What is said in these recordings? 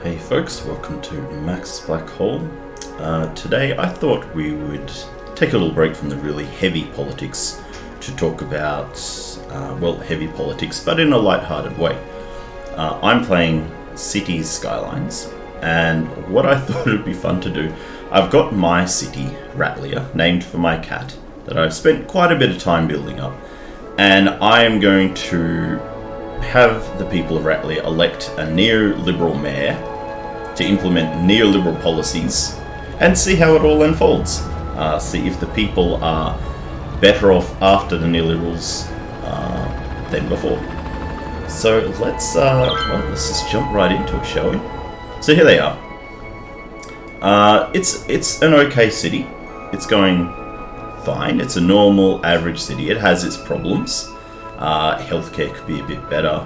Hey folks, welcome to Max Black Hole. Today I thought we would take a little break from the really heavy politics to talk about, heavy politics, but in a light-hearted way. I'm playing Cities Skylines, and what I thought it would be fun to do, I've got my city, Ratlia, named for my cat, that I've spent quite a bit of time building up, and I am going to have the people of Ratlia elect a neoliberal mayor to implement neoliberal policies and see how it all unfolds. See if the people are better off after the neoliberals than before. So let's just jump right into it, shall we? So here they are. It's an okay city. It's going fine. It's a normal, average city. It has its problems. Healthcare could be a bit better.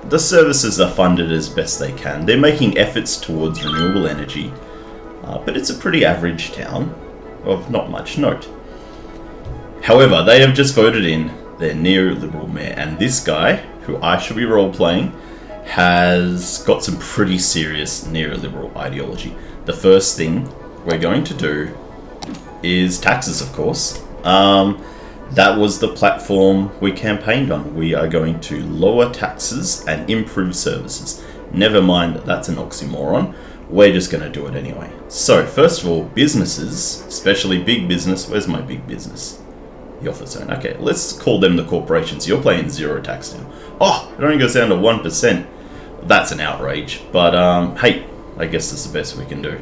The services are funded as best they can. They're making efforts towards renewable energy, but it's a pretty average town of not much note. However, they have just voted in their neoliberal mayor, and this guy, who I should be role-playing, has got some pretty serious neoliberal ideology. The first thing we're going to do is taxes, of course. That was the platform we campaigned on. We are going to lower taxes and improve services. Never mind that that's an oxymoron. We're just going to do it anyway. So, first of all, businesses, especially big business. Where's my big business? The office zone. Okay, let's call them the corporations. You're paying zero tax now. Oh, it only goes down to 1%. That's an outrage. But, hey, I guess that's the best we can do.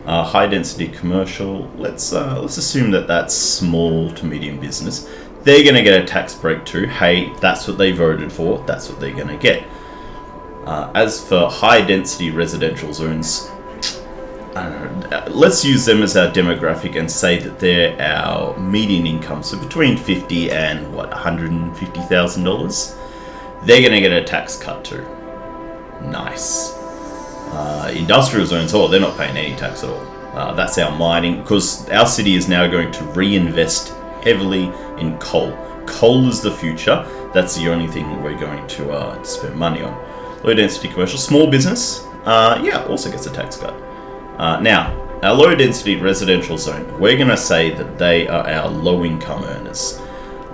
High density commercial, let's assume that that's small to medium business. They're going to get a tax break too. Hey, that's what they voted for. That's what they're going to get. As for high density residential zones, let's use them as our demographic and say that they're our median income. So between $50,000 and $150,000. They're going to get a tax cut too. Nice. Industrial zones, they're not paying any tax at all. That's our mining, because our city is now going to reinvest heavily in coal. Coal is the future. That's the only thing we're going to spend money on. Low density commercial, small business, also gets a tax cut. Now, our low density residential zone, we're going to say that they are our low income earners.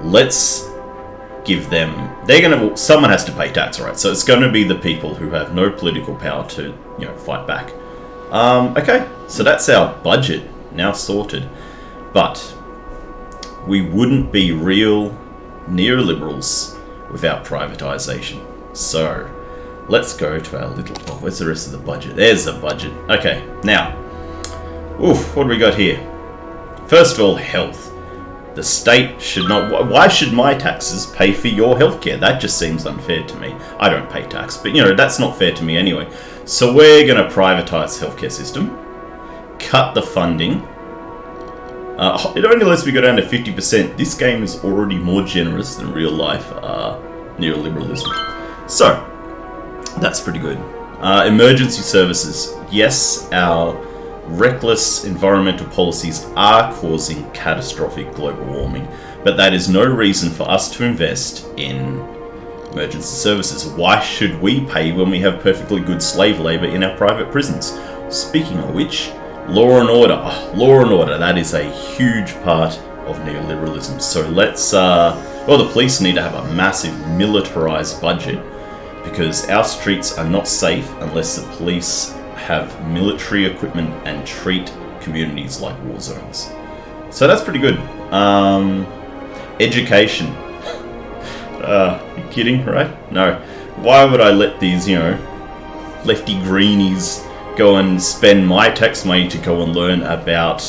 Let's give them, someone has to pay tax, right? So it's going to be the people who have no political power to, fight back. Okay, so that's our budget now sorted. But we wouldn't be real neoliberals without privatization. So let's go to our little, where's the rest of the budget? There's the budget. Okay, now, what do we got here? First of all, health. The state should not... Why should my taxes pay for your healthcare? That just seems unfair to me. I don't pay tax, but, that's not fair to me anyway. So we're going to privatise the healthcare system, cut the funding. It only lets me go down to 50%. This game is already more generous than real-life neoliberalism. So, that's pretty good. Emergency services. Yes, our reckless environmental policies are causing catastrophic global warming, but that is no reason for us to invest in emergency services. Why should we pay when we have perfectly good slave labour in our private prisons? Speaking of which, law and order. Law and order, that is a huge part of neoliberalism. So let's, the police need to have a massive militarised budget, because our streets are not safe unless the police have military equipment and treat communities like war zones. So that's pretty good. Education. You kidding, right? No. Why would I let these, lefty greenies go and spend my tax money to go and learn about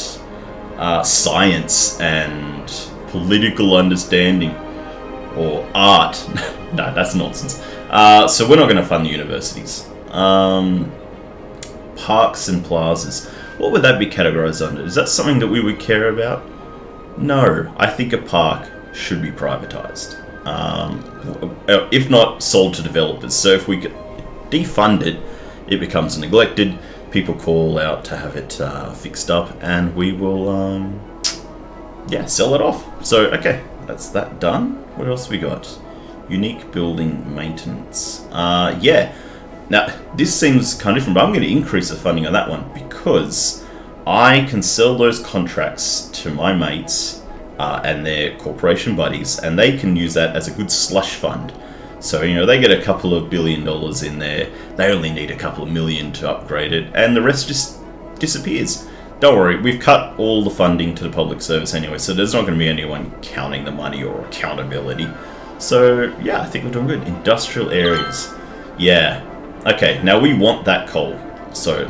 science and political understanding or art? No, that's nonsense. So we're not going to fund the universities. Parks and plazas. What would that be categorized under? Is that something that we would care about? No. I think a park should be privatized. If not, sold to developers. So if we could defund it, it becomes neglected. People call out to have it fixed up, and we will, sell it off. So, okay, that's that done. What else we got? Unique building maintenance. Yeah. Now, this seems kind of different, but I'm going to increase the funding on that one because I can sell those contracts to my mates and their corporation buddies, and they can use that as a good slush fund. So, they get a couple of $1 billion in there. They only need a couple of million to upgrade it, and the rest just disappears. Don't worry, we've cut all the funding to the public service anyway, so there's not going to be anyone counting the money or accountability. So, yeah, I think we're doing good. Industrial areas. Yeah. Okay, now we want that coal. So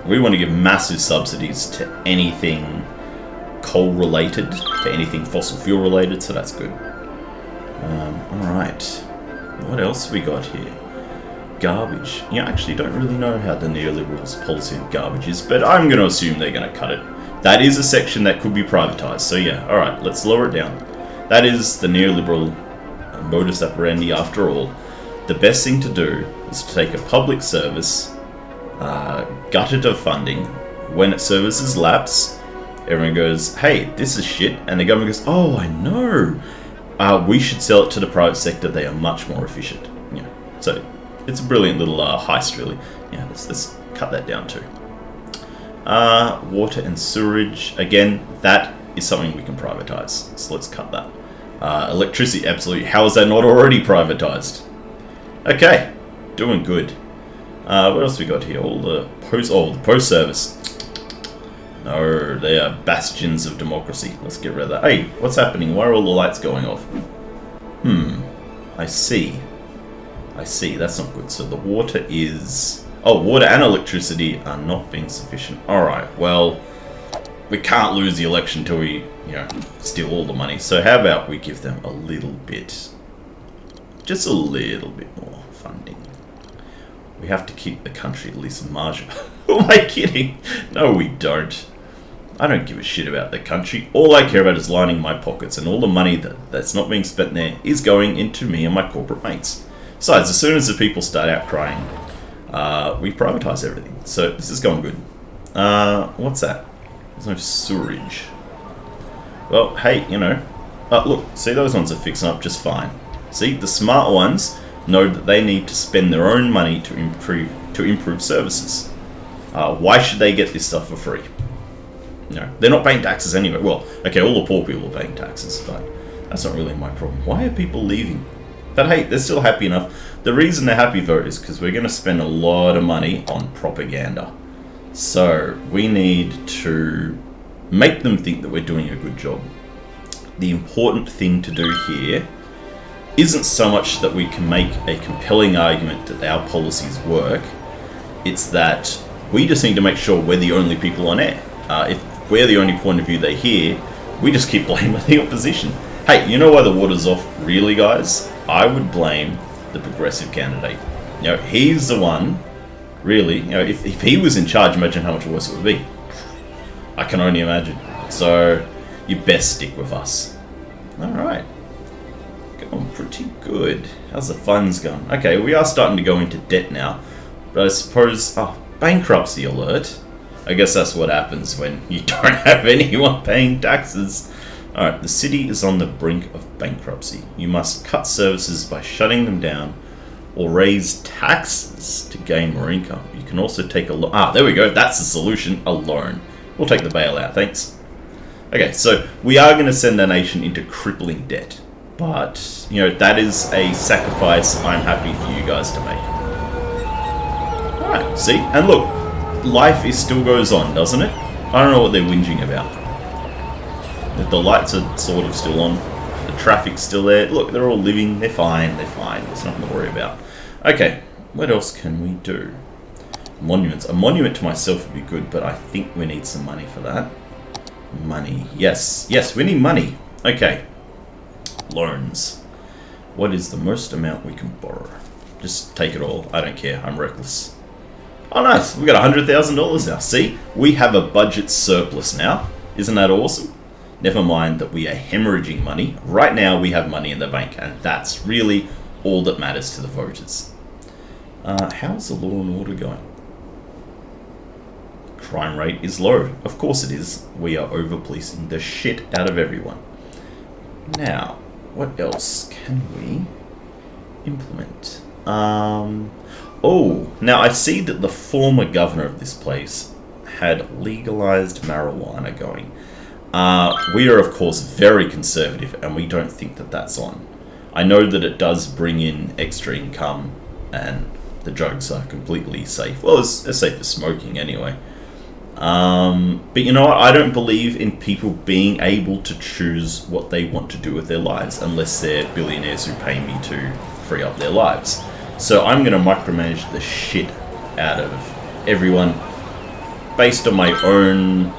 we want to give massive subsidies to anything coal related, to anything fossil fuel related, so that's good. Alright. What else we got here? Garbage. I actually don't really know how the neoliberals' policy of garbage is, but I'm going to assume they're going to cut it. That is a section that could be privatized, so yeah, alright, let's lower it down. That is the neoliberal modus operandi after all. The best thing to do is to take a public service, gut it of funding. When its services lapse, everyone goes, hey, this is shit, and the government goes, oh, I know. We should sell it to the private sector. They are much more efficient. So it's a brilliant little heist, really. Yeah, let's cut that down too. Water and sewerage. Again, that is something we can privatize. So let's cut that. Electricity, absolutely. How is that not already privatized? Okay, doing good. What else we got here? All the post service. No, they are bastions of democracy. Let's get rid of that. Hey, what's happening? Why are all the lights going off? I see. That's not good. So the water is... Oh, water and electricity are not being sufficient. Alright, well, we can't lose the election until we, steal all the money. So how about we give them a little bit... Just a little bit more funding. We have to keep the country at least marginal. Who am I kidding? No, we don't. I don't give a shit about the country. All I care about is lining my pockets, and all the money that's not being spent there is going into me and my corporate mates. Besides, as soon as the people start out crying, we privatise everything. So this is going good. What's that? There's no sewerage. Well, hey, look, see, those ones are fixing up just fine. See, the smart ones know that they need to spend their own money to improve services. Why should they get this stuff for free? They're not paying taxes anyway. Well, okay, all the poor people are paying taxes, but that's not really my problem. Why are people leaving? But hey, they're still happy enough. The reason they're happy, though, is because we're going to spend a lot of money on propaganda. So we need to make them think that we're doing a good job. The important thing to do here isn't so much that we can make a compelling argument that our policies work. It's that we just need to make sure we're the only people on air. If we're the only point of view they hear, we just keep blaming the opposition. Hey, you know why the water's off, really, guys? I would blame the progressive candidate. He's the one, really. If he was in charge, imagine how much worse it would be. I can only imagine. So, you best stick with us. Alright. Going pretty good. How's the funds going? Okay, we are starting to go into debt now. But I suppose... Oh, bankruptcy alert. I guess that's what happens when you don't have anyone paying taxes. Alright, the city is on the brink of bankruptcy. You must cut services by shutting them down or raise taxes to gain more income. You can also take a loan. Ah, there we go. That's the solution. A loan. We'll take the bailout. Thanks. Okay, so we are going to send the nation into crippling debt. But, that is a sacrifice I'm happy for you guys to make. Alright, see? And look, life still goes on, doesn't it? I don't know what they're whinging about. The lights are sort of still on. The traffic's still there. Look, they're all living. They're fine. There's nothing to worry about. Okay, what else can we do? Monuments. A monument to myself would be good, but I think we need some money for that. Money. Yes, we need money. Okay. Loans. What is the most amount we can borrow? Just take it all. I don't care. I'm reckless. Oh, nice. We got $100,000 now. See? We have a budget surplus now. Isn't that awesome? Never mind that we are hemorrhaging money. Right now we have money in the bank, and that's really all that matters to the voters. How's the law and order going? Crime rate is low. Of course it is. We are over-policing the shit out of everyone. Now, what else can we implement? Oh, now I see that the former governor of this place had legalized marijuana going. We are, of course, very conservative, and we don't think that that's on. I know that it does bring in extra income, and the drugs are completely safe. Well, as safe as smoking, anyway. But you know what? I don't believe in people being able to choose what they want to do with their lives, unless they're billionaires who pay me to free up their lives. So I'm going to micromanage the shit out of everyone based on my own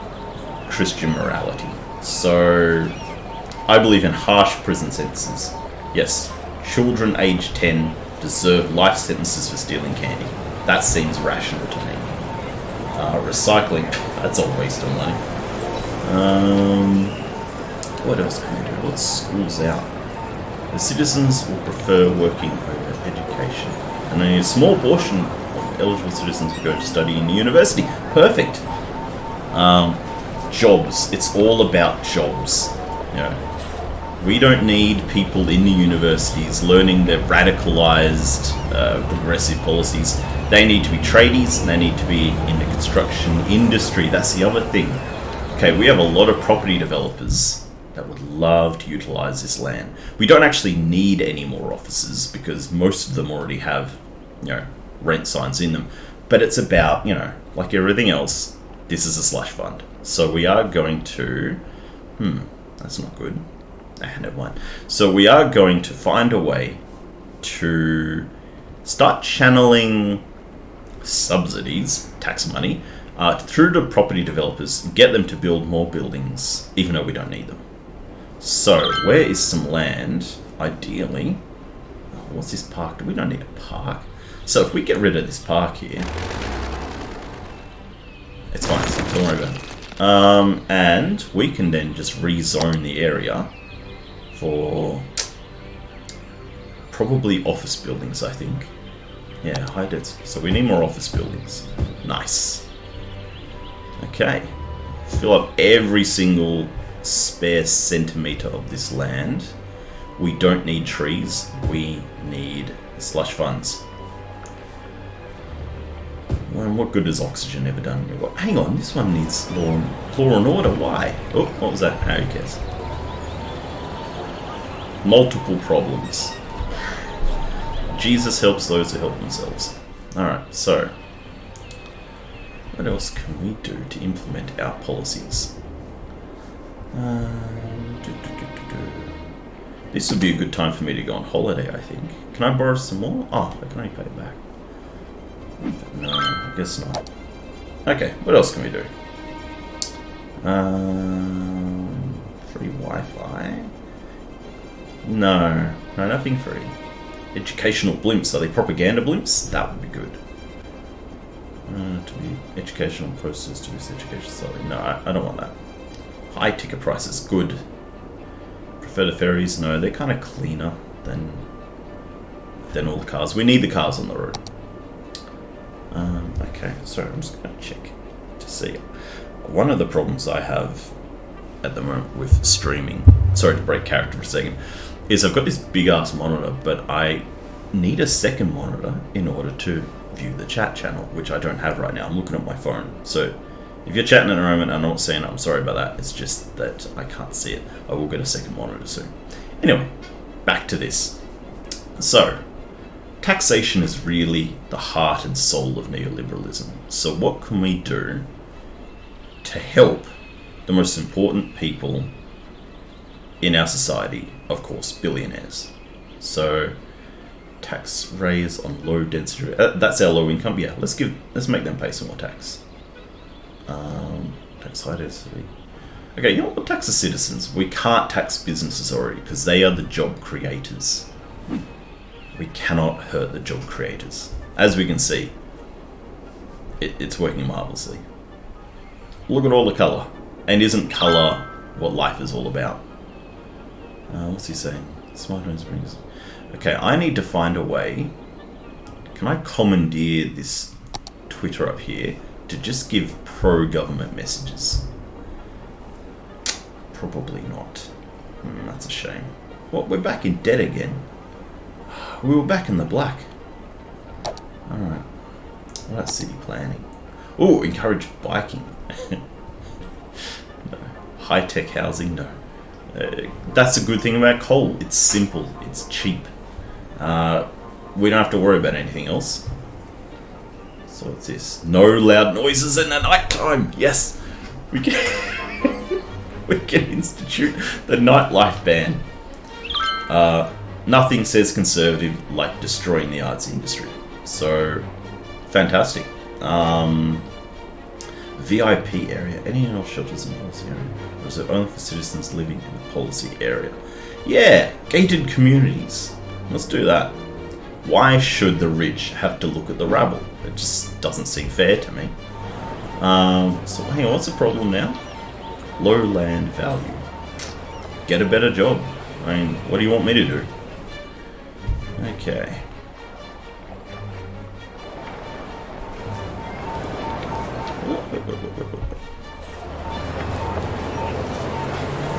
Christian morality. So I believe in harsh prison sentences. Yes, children aged 10 deserve life sentences for stealing candy. That seems rational to me. Recycling, that's a waste of money. What else can we do? What's schools out? The citizens will prefer working over education. And only a small portion of eligible citizens will go to study in the university. Perfect. Jobs. It's all about jobs. You know, we don't need people in the universities learning their radicalized, progressive policies. They need to be tradies, and they need to be in the construction industry. That's the other thing. Okay, we have a lot of property developers that would love to utilize this land. We don't actually need any more offices because most of them already have, you know, rent signs in them. But it's about, you know, like everything else, this is a slush fund. So we are going to, that's not good. Never mind. So we are going to find a way to start channeling subsidies, tax money, through to property developers, get them to build more buildings, even though we don't need them. So, where is some land, ideally? What's this park? We don't need a park. So if we get rid of this park here, it's fine, don't worry about it. And we can then just rezone the area for probably office buildings, I think. Yeah, high density. So we need more office buildings. Nice. Okay. Fill up every single spare centimeter of this land. We don't need trees. We need slush funds. Well, what good has oxygen ever done? Hang on, this one needs law and order. Why? Oh, what was that? Who cares? Multiple problems. Jesus helps those who help themselves. Alright, so what else can we do to implement our policies? This would be a good time for me to go on holiday, I think. Can I borrow some more? Oh, I can only pay it back. No, I guess not. Okay, what else can we do? Free Wi-Fi? No, nothing free. Educational blimps. Are they propaganda blimps? That would be good. To be educational process to boost education salary. No, I don't want that. High ticket prices. Good. Prefer the ferries? No, they're kind of cleaner than all the cars. We need the cars on the road. Okay, sorry, I'm just going to check to see. One of the problems I have at the moment with streaming, sorry to break character for a second, is I've got this big ass monitor, but I need a second monitor in order to view the chat channel, which I don't have right now. I'm looking at my phone. So if you're chatting at the moment and I'm not seeing it, I'm sorry about that. It's just that I can't see it. I will get a second monitor soon. Anyway, back to this. So, taxation is really the heart and soul of neoliberalism. So what can we do to help the most important people in our society? Of course, billionaires. So, tax raise on low density. That's our low income. Yeah, let's make them pay some more tax. Tax high density. Okay, you know what? We'll tax the citizens. We can't tax businesses already because they are the job creators. We cannot hurt the job creators. As we can see, it's working marvelously. Look at all the colour. And isn't colour what life is all about? What's he saying? Smart homes brings. Okay, I need to find a way. Can I commandeer this Twitter up here to just give pro-government messages? Probably not. That's a shame. What, we're back in debt again? We were back in the black. Alright. What about city planning? Oh, encourage biking. No. High-tech housing? No. That's a good thing about coal. It's simple. It's cheap. We don't have to worry about anything else. So what's this? No loud noises in the night time. Yes. We can we can institute the nightlife ban. Nothing says conservative like destroying the arts industry. So fantastic. VIP area. Any and all shelters in policy area? Or is it only for citizens living in the policy area? Yeah, gated communities. Let's do that. Why should the rich have to look at the rabble? It just doesn't seem fair to me. So hang on, what's the problem now? Low land value. Get a better job. I mean, what do you want me to do? Okay.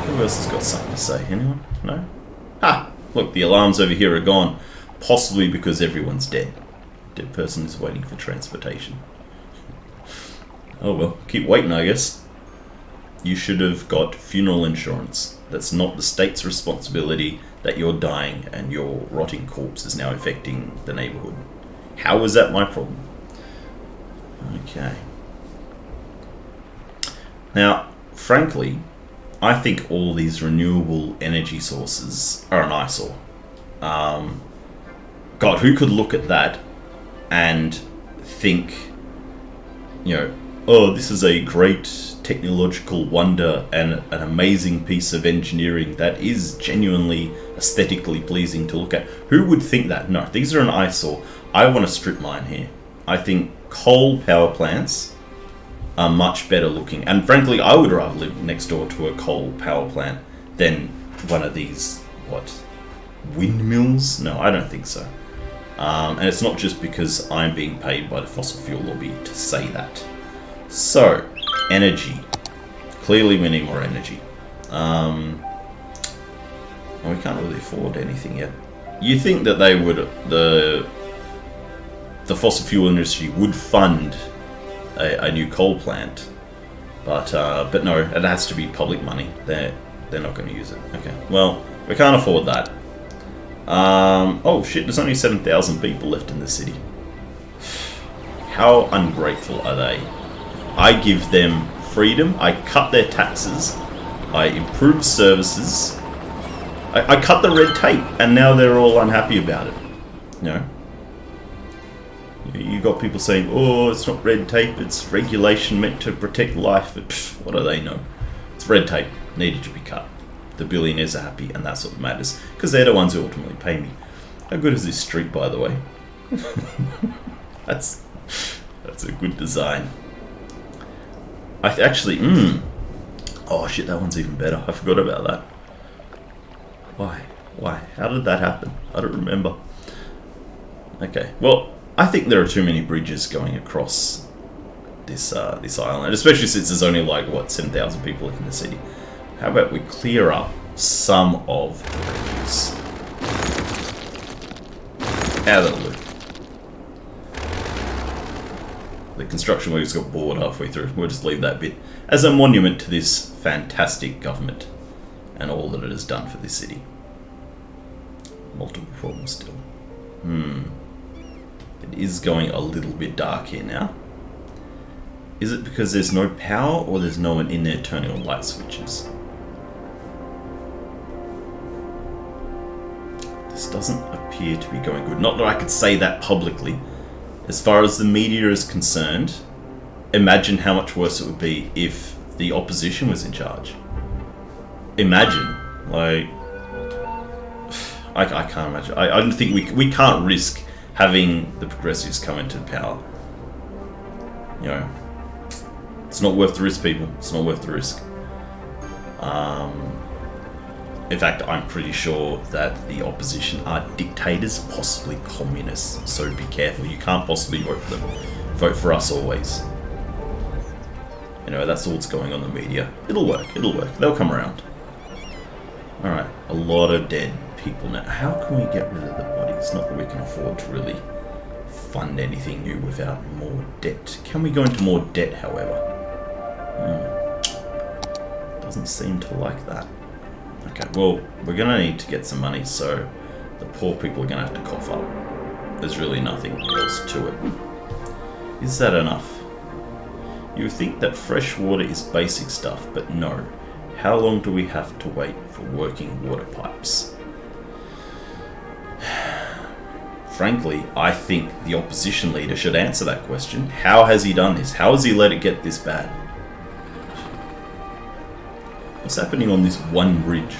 Who else has got something to say? Anyone? No? Ha! Look, the alarms over here are gone. Possibly because everyone's dead. Dead person is waiting for transportation. Oh well, keep waiting, I guess. You should have got funeral insurance. That's not the state's responsibility that you're dying and your rotting corpse is now infecting the neighborhood. How is that my problem? Okay. Now, frankly, I think all these renewable energy sources are an eyesore. God, who could look at that and think, you know, oh, this is a great technological wonder and an amazing piece of engineering that is genuinely aesthetically pleasing to look at. Who would think that? No, these are an eyesore. I want to strip mine here. I think coal power plants are much better looking. And frankly, I would rather live next door to a coal power plant than one of these, what, windmills? No, I don't think so. And it's not just because I'm being paid by the fossil fuel lobby to say that. So, energy. Clearly we need more energy. And we can't really afford anything yet. You think that they would, the fossil fuel industry would fund a new coal plant, but no, it has to be public money. They're not going to use it. Okay, well, we can't afford that. Oh shit, there's only 7,000 people left in the city. How ungrateful are they? I give them freedom, I cut their taxes, I improve services, I cut the red tape, and now they're all unhappy about it. You know? You got people saying, oh, it's not red tape, it's regulation meant to protect life. But, what do they know? It's red tape, needed to be cut. The billionaires are happy, and that's what matters, because they're the ones who ultimately pay me. How good is this street, by the way? That's a good design. Oh shit, that one's even better. I forgot about that. Why? How did that happen? I don't remember. Okay, well, I think there are too many bridges going across this island, especially since there's only like, what, 7,000 people in the city. How about we clear up some of the bridges? How that look? The construction workers got bored halfway through. We'll just leave that bit as a monument to this fantastic government and all that it has done for this city. Multiple problems still. It is going a little bit dark here now. Is it because there's no power or there's no one in there turning on light switches? This doesn't appear to be going good. Not that I could say that publicly. As far as the media is concerned, imagine how much worse it would be if the opposition was in charge. Imagine. Like, I can't imagine. I don't think we can't risk having the progressives come into power. You know, it's not worth the risk, people. It's not worth the risk. In fact, I'm pretty sure that the opposition are dictators, possibly communists. So be careful. You can't possibly vote for them. Vote for us always. You know, that's all that's going on in the media. It'll work. It'll work. They'll come around. Alright, a lot of dead. people now. How can we get rid of the bodies? Not that we can afford to really fund anything new without more debt. Can we go into more debt, however? Doesn't seem to like that. Okay, well, we're going to need to get some money, so the poor people are going to have to cough up. There's really nothing else to it. Is that enough? You would think that fresh water is basic stuff, but no. How long do we have to wait for working water pipes? Frankly, I think the opposition leader should answer that question. How has he done this? How has he let it get this bad? What's happening on this one bridge?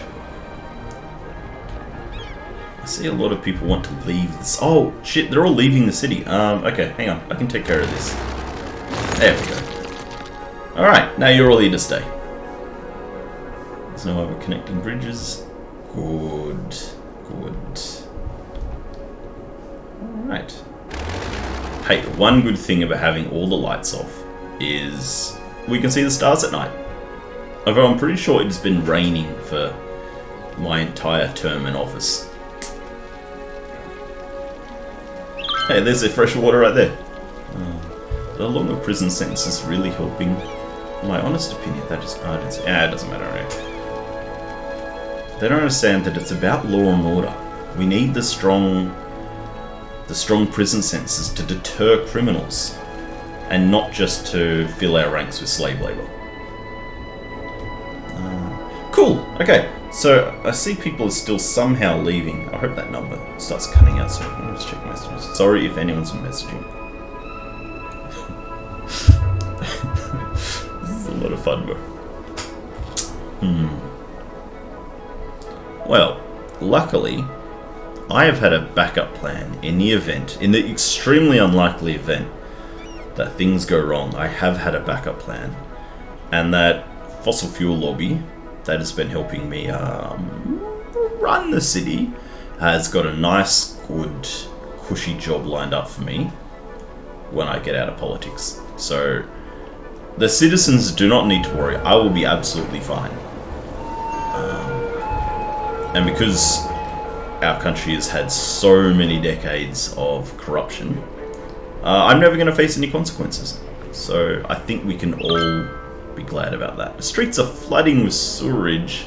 I see a lot of people want to leave this. Oh, shit, they're all leaving the city. Okay, hang on. I can take care of this. There we go. Alright, now you're all here to stay. There's no other connecting bridges. Good. Alright. Hey, one good thing about having all the lights off is we can see the stars at night. Although I'm pretty sure it's been raining for my entire term in office. Hey, there's the fresh water right there. The longer prison sentence is really helping. In my honest opinion, that is ardent. Yeah, it doesn't matter. Right? They don't understand that it's about law and order. We need the strong prison sentences to deter criminals, and not just to fill our ranks with slave labor. Cool. Okay, so I see people are still somehow leaving. I hope that number starts cutting out soon. Let me just check messages. Sorry if anyone's messaging. This is a lot of fun, bro. Well, luckily, I have had a backup plan in the extremely unlikely event that things go wrong. I have had a backup plan, and that fossil fuel lobby that has been helping me run the city has got a nice, good, cushy job lined up for me when I get out of politics. So the citizens do not need to worry. I will be absolutely fine. And because our country has had so many decades of corruption, I'm never going to face any consequences. So I think we can all be glad about that. The streets are flooding with sewerage.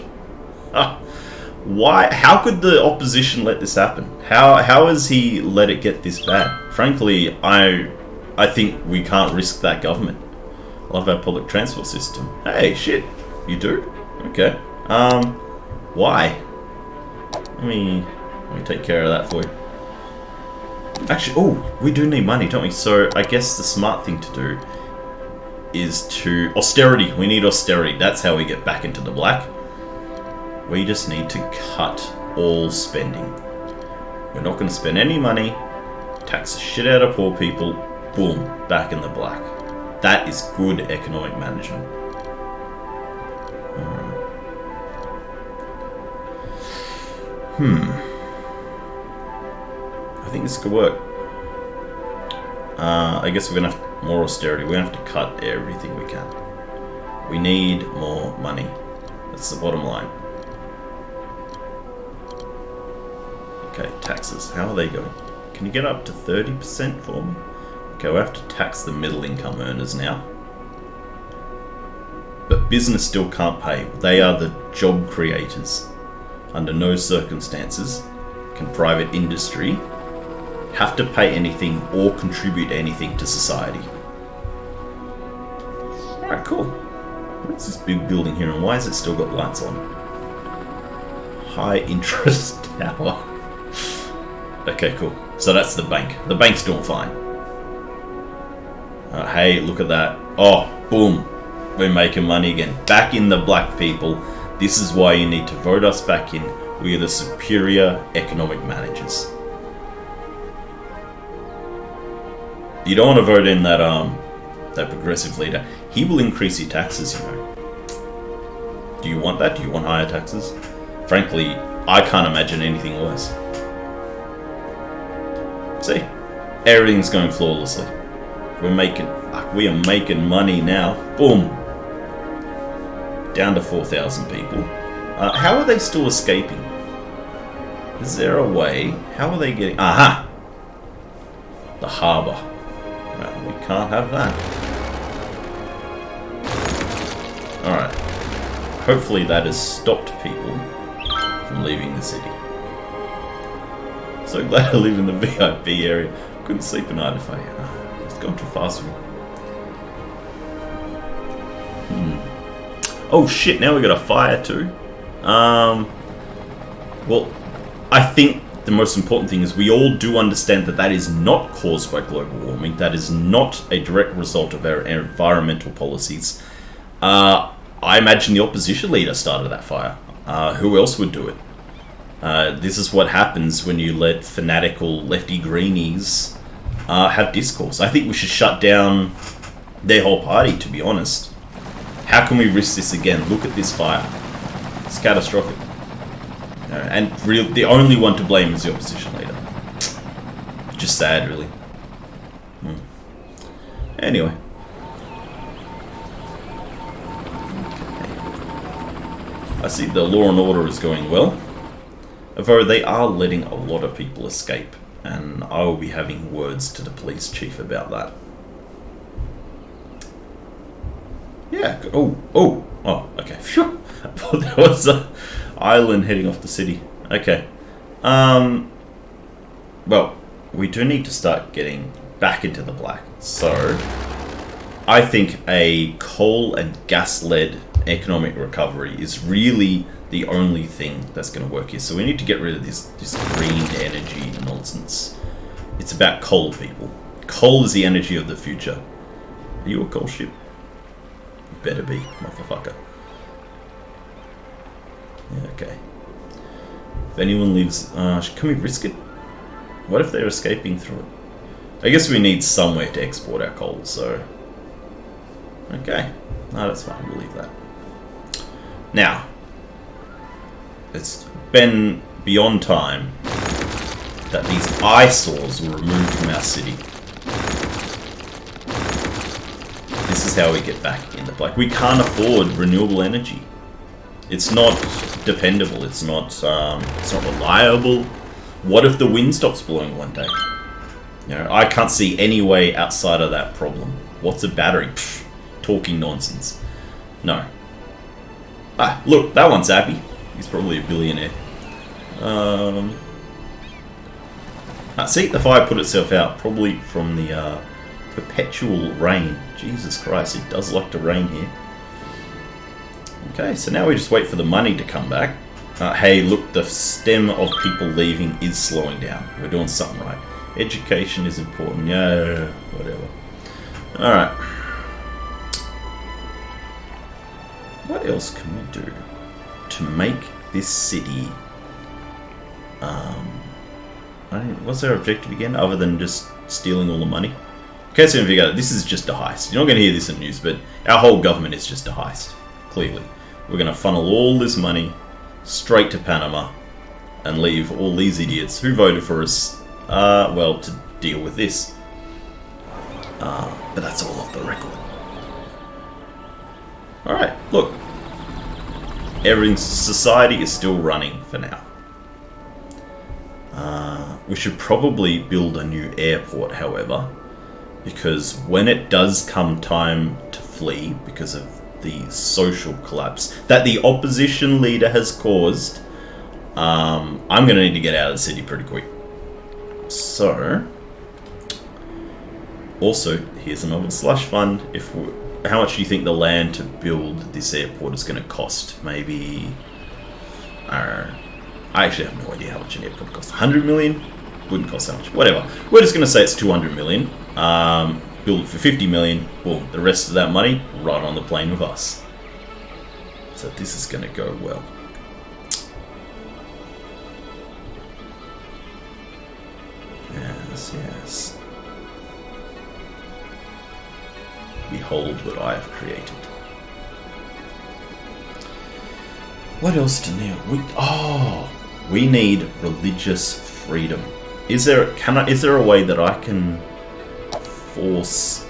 Why? How could the opposition let this happen? How has he let it get this bad? Frankly, I think we can't risk that government. I love our public transport system. Hey, shit. You do? Okay. Why? Let me take care of that for you. Actually, we do need money, don't we? So I guess the smart thing to do is to austerity. We need austerity. That's how we get back into the black. We just need to cut all spending. We're not going to spend any money. Tax the shit out of poor people. Boom, back in the black. That is good economic management. I think this could work. I guess we're gonna have more austerity. We're gonna have to cut everything we can. We need more money. That's the bottom line. Okay, taxes. How are they going? Can you get up to 30% for me? Okay, we have to tax the middle income earners now. But business still can't pay. They are the job creators. Under no circumstances can private industry have to pay anything or contribute anything to society. Alright, cool. What's this big building here and why has it still got lights on? High interest tower. Okay, cool. So that's the bank. The bank's doing fine. Hey, look at that. Oh, boom. We're making money again. Back in the black, people. This is why you need to vote us back in. We are the superior economic managers. You don't want to vote in that progressive leader. He will increase your taxes, you know. Do you want that? Do you want higher taxes? Frankly, I can't imagine anything worse. See? Everything's going flawlessly. We are making money now. Boom. Down to 4,000 people. How are they still escaping? Is there a way? How are they getting... Aha! The harbour. Well, we can't have that. Alright. Hopefully that has stopped people from leaving the city. So glad I live in the VIP area. Couldn't sleep at night if I... it's gone too fast for me. Oh shit, now we got a fire too. Well, I think the most important thing is we all do understand that that is not caused by global warming. That is not a direct result of our environmental policies. I imagine the opposition leader started that fire. Who else would do it? This is what happens when you let fanatical lefty greenies have discourse. I think we should shut down their whole party, to be honest. How can we risk this again? Look at this fire. It's catastrophic. And the only one to blame is the opposition leader. Just sad, really. Anyway. I see the law and order is going well. Although they are letting a lot of people escape. And I will be having words to the police chief about that. Yeah. Oh, okay. Phew. I thought there was an island heading off the city. Okay. Well, we do need to start getting back into the black. So, I think a coal and gas-led economic recovery is really the only thing that's going to work here. So we need to get rid of this green energy nonsense. It's about coal, people. Coal is the energy of the future. Are you a coal ship? Better be, motherfucker. Yeah, okay. If anyone leaves... can we risk it? What if they're escaping through it? I guess we need somewhere to export our coal, so... Okay. No, that's fine. We'll leave that. Now, it's been beyond time that these eyesores were removed from our city. This is how we get back in the black. We can't afford renewable energy. It's not dependable. It's not reliable. What if the wind stops blowing one day? You know, I can't see any way outside of that problem. What's a battery? Pfft, talking nonsense. No. Ah, look, that one's happy. He's probably a billionaire. See, the fire put itself out, probably from the perpetual rain. Jesus Christ, it does like to rain here. Okay, so now we just wait for the money to come back. Hey, look, the stem of people leaving is slowing down. We're doing something right. Education is important. Yeah, whatever. Alright. What else can we do to make this city... what's our objective again, other than just stealing all the money? Okay, so figure out, this is just a heist. You're not going to hear this in the news, but our whole government is just a heist. Clearly. We're going to funnel all this money straight to Panama and leave all these idiots who voted for us, well, to deal with this. But that's all off the record. Alright, look. Society is still running for now. We should probably build a new airport, however, because when it does come time to flee because of the social collapse that the opposition leader has caused, I'm going to need to get out of the city pretty quick. So, also, here's another slush fund. How much do you think the land to build this airport is going to cost? Maybe... I actually have no idea how much an airport costs. 100 million? Wouldn't cost that much. Whatever. We're just going to say it's 200 million. Build it for 50 million. Boom. The rest of that money, right on the plane with us. So this is going to go well. Yes, yes. Behold what I have created. What else do we need religious freedom. Is there a way that I can force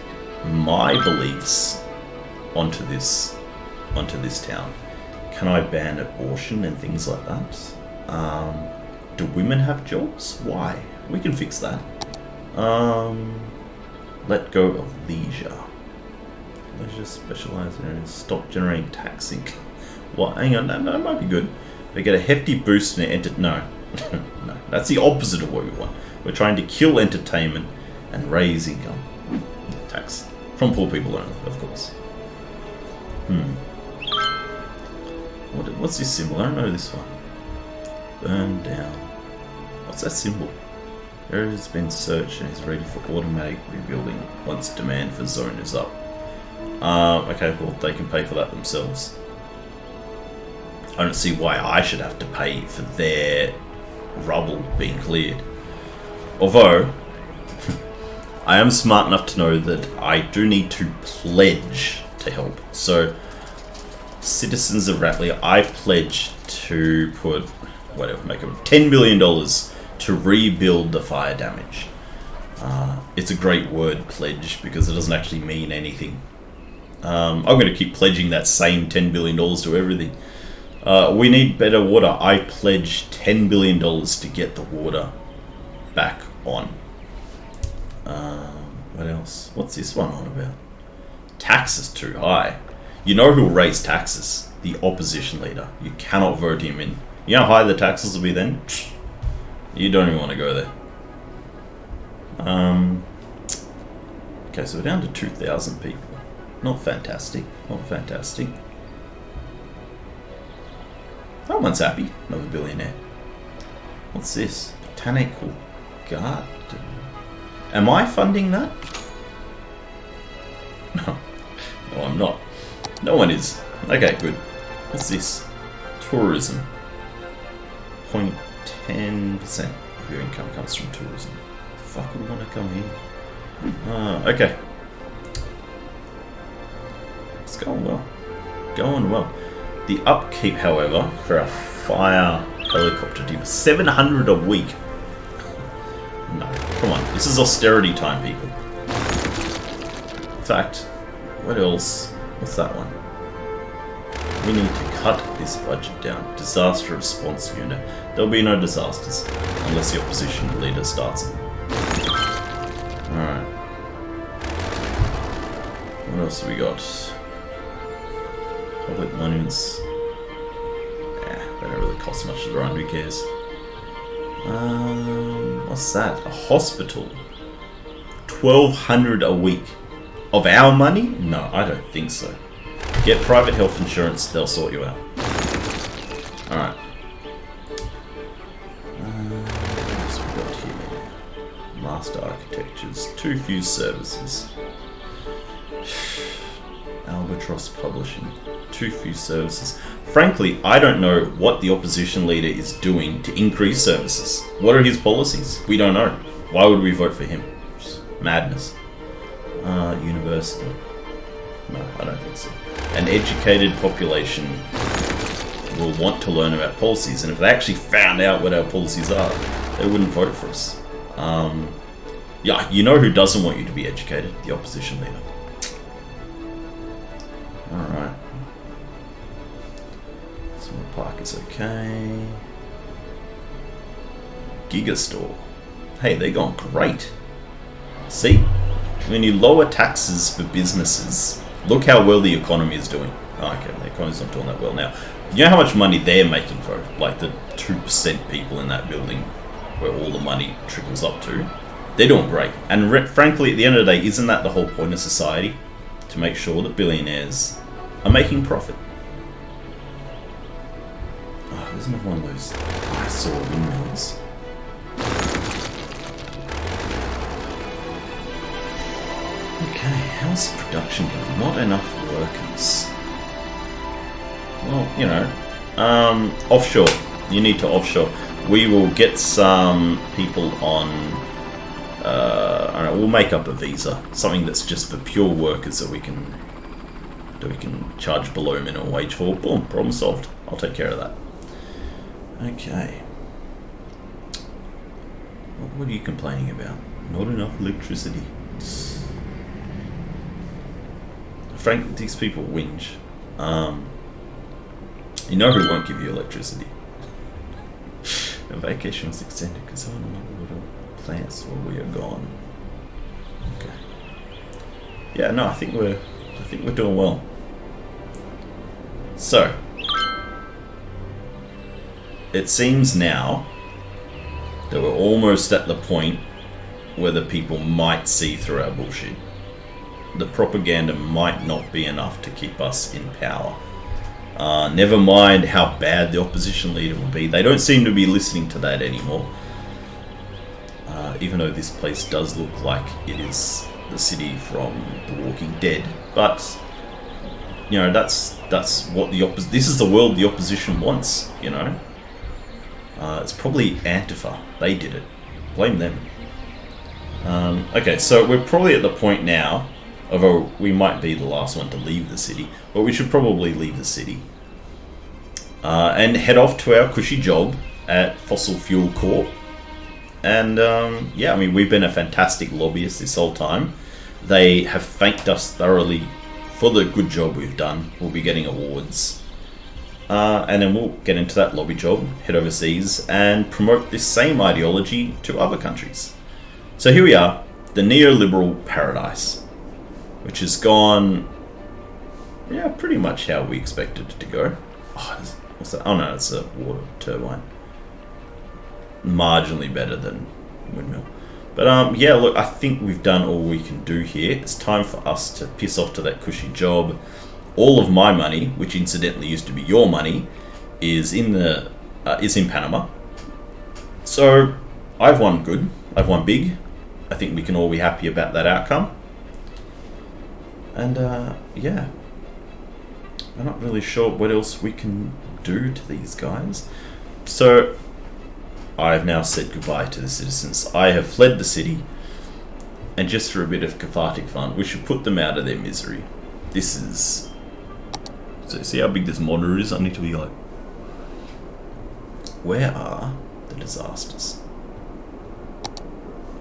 my beliefs onto this town? Can I ban abortion and things like that? Do women have jobs? Why? We can fix that. Let go of leisure. Leisure specialized areas. Stop generating taxing. What? Hang on, no, that might be good. They get a hefty boost in no. No, that's the opposite of what we want. We're trying to kill entertainment and raise income. Tax. From poor people only, of course. What's this symbol? I don't know this one. Burn down. What's that symbol? Area has been searched and is ready for automatic rebuilding once demand for zone is up. Okay, well, they can pay for that themselves. I don't see why I should have to pay for their rubble being cleared. Although, I am smart enough to know that I do need to pledge to help. So, citizens of Ratley, I pledge to put, whatever, make it $10 billion to rebuild the fire damage. It's a great word, pledge, because it doesn't actually mean anything. I'm going to keep pledging that same $10 billion to everything. We need better water. I pledge $10 billion to get the water back on. What else? What's this one on about? Taxes too high. You know who will raise taxes? The opposition leader. You cannot vote him in. You know how high the taxes will be then? You don't even want to go there. Okay, so we're down to 2,000 people. Not fantastic. Not fantastic. That one's happy. Another billionaire. What's this? Botanical garden. Am I funding that? No. No, I'm not. No one is. Okay, good. What's this? Tourism. 0.10% of your income comes from tourism. The fuck would want to come here? Okay. It's going well. Going well. The upkeep, however, for a fire helicopter team, 700 a week. No, come on. This is austerity time, people. In fact, what else? What's that one? We need to cut this budget down. Disaster response unit. There'll be no disasters unless the opposition leader starts it. Alright. What else have we got? Public monuments. They don't really cost much to run, who cares? What's that? A hospital. 1,200 a week. Of our money? No, I don't think so. Get private health insurance, they'll sort you out. Alright. What else we got here? Master architectures. Too few services. Albatross Publishing. Too few services. Frankly, I don't know what the opposition leader is doing to increase services. What are his policies? We don't know. Why would we vote for him? Madness. University. No, I don't think so. An educated population will want to learn about policies, and if they actually found out what our policies are, they wouldn't vote for us. Yeah, you know who doesn't want you to be educated? The opposition leader. Alright. Small Park is okay. Gigastore. Hey, they're going great. See? When you lower taxes for businesses, look how well the economy is doing. Oh, okay, the economy's not doing that well now. You know how much money they're making for, like the 2% people in that building where all the money trickles up to? They're doing great. And frankly, at the end of the day, isn't that the whole point of society? To make sure that billionaires are making profit. Oh, there's another one of those eyesore windmills. Okay, how's production going? Not enough workers. Well, you know, offshore. You need to offshore. We will get some people on. I don't know, we'll make up a visa, something that's just for pure workers that we can charge below minimum wage for. Boom, problem solved. I'll take care of that. Okay. What are you complaining about? Not enough electricity. Frankly, these people whinge. You know who won't give you electricity? The vacation was extended because I don't know what plans while we are gone. Okay. Yeah, no, I think we're doing well. So, it seems now that we're almost at the point where the people might see through our bullshit. The propaganda might not be enough to keep us in power. Never mind how bad the opposition leader will be. They don't seem to be listening to that anymore. Even though this place does look like it is the city from The Walking Dead. But, you know, that's what this is the world the opposition wants, you know. It's probably Antifa. They did it. Blame them. Okay, so we're probably at the point now, although we might be the last one to leave the city, but we should probably leave the city. And head off to our cushy job at Fossil Fuel Corp. And yeah, I mean, we've been a fantastic lobbyist this whole time. They have thanked us thoroughly for the good job we've done. We'll be getting awards. And then we'll get into that lobby job, head overseas, and promote this same ideology to other countries. So here we are, the neoliberal paradise, which has gone, yeah, pretty much how we expected it to go. Oh, what's that? Oh no, it's a water turbine. Marginally better than windmill. But yeah, look, I think we've done all we can do here. It's time for us to piss off to that cushy job. All of my money, which incidentally used to be your money, is in Panama. So I've won good. I've won big. I think we can all be happy about that outcome. And yeah, I'm not really sure what else we can do to these guys. So I've now said goodbye to the citizens. I have fled the city, and just for a bit of cathartic fun, we should put them out of their misery. This is... So see how big this monitor is? I need to be like... Where are the disasters?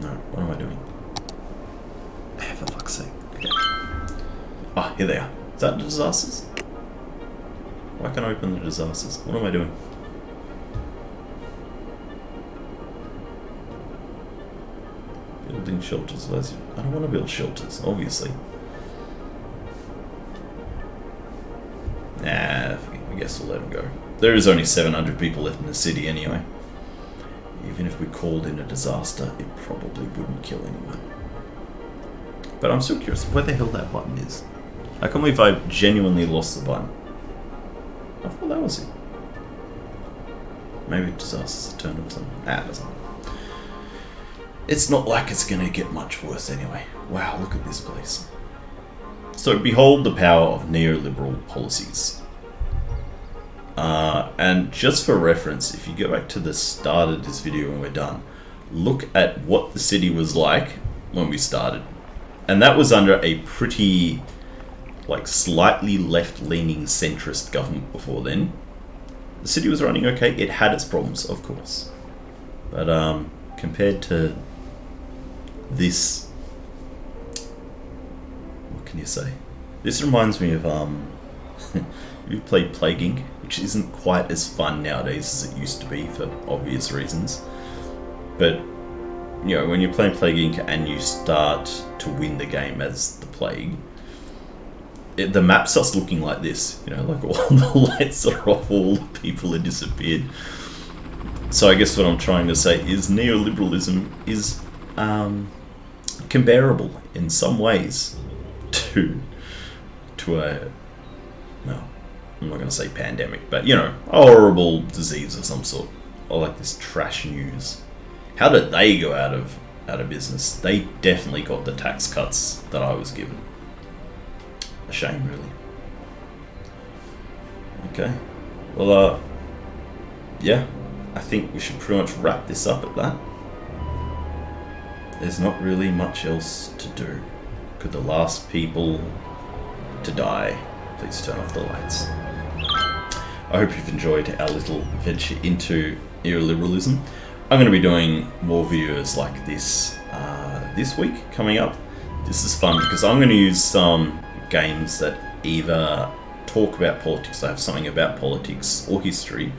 No, what am I doing? For fuck's sake. Okay. Ah, here they are. Is that the disasters? Why can't I open the disasters? What am I doing? Building shelters. I don't want to build shelters, obviously. Nah, I guess we'll let them go. There is only 700 people left in the city anyway. Even if we called in a disaster, it probably wouldn't kill anyone. But I'm still curious where the hell that button is. I can't believe I genuinely lost the button. I thought that was it. Maybe disasters are turned off something. Nah, it doesn't. It's not like it's gonna get much worse anyway. Wow, look at this place. So behold the power of neoliberal policies. And just for reference, if you go back to the start of this video when we're done, look at what the city was like when we started. And that was under a pretty, like, slightly left-leaning centrist government before then. The city was running okay. It had its problems, of course. But compared to this, what can you say? This reminds me of, you played Plague Inc., which isn't quite as fun nowadays as it used to be for obvious reasons. But, you know, when you're playing Plague Inc. and you start to win the game as the Plague, the map starts looking like this, you know, like all the lights are off, all the people have disappeared. So I guess what I'm trying to say is neoliberalism is comparable in some ways to a, well, I'm not going to say pandemic, but, you know, a horrible disease of some sort, or like this trash news. How did they go out of business? They definitely got the tax cuts that I was given. A shame, really. Okay. Well, yeah, I think we should pretty much wrap this up at that. There's not really much else to do. Could the last people to die please turn off the lights? I hope you've enjoyed our little venture into neoliberalism. I'm going to be doing more videos like this this week coming up. This is fun because I'm going to use some games that either talk about politics, they have something about politics or history,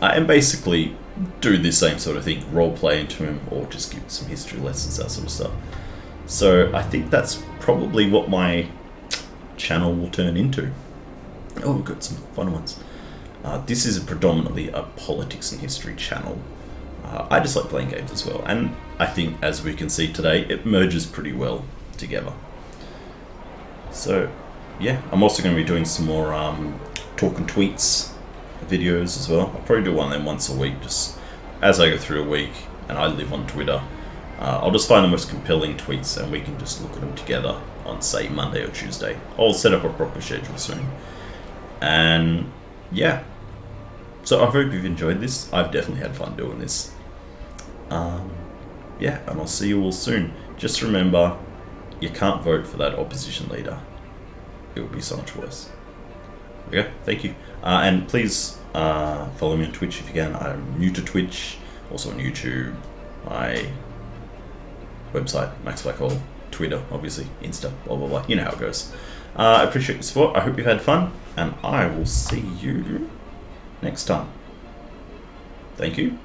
and basically do the same sort of thing, role play into him, or just give some history lessons, that sort of stuff. So I think that's probably what my channel will turn into. Oh, we've got some fun ones. This is predominantly a politics and history channel. I just like playing games as well, and I think, as we can see today, it merges pretty well together. So yeah, I'm also going to be doing some more talk and tweets videos as well. I'll probably do one of them once a week, just as I go through a week, and I live on Twitter. I'll just find the most compelling tweets, and we can just look at them together on, say, Monday or Tuesday. I'll set up a proper schedule soon. And yeah, so I hope you've enjoyed this. I've definitely had fun doing this. Yeah, and I'll see you all soon. Just remember, you can't vote for that opposition leader. It would be so much worse. Okay, thank you. And please follow me on Twitch if you can. I'm new to Twitch, also on YouTube, my website, Max Blackhole, Twitter, obviously, Insta, blah, blah, blah. You know how it goes. I appreciate your support. I hope you've had fun, and I will see you next time. Thank you.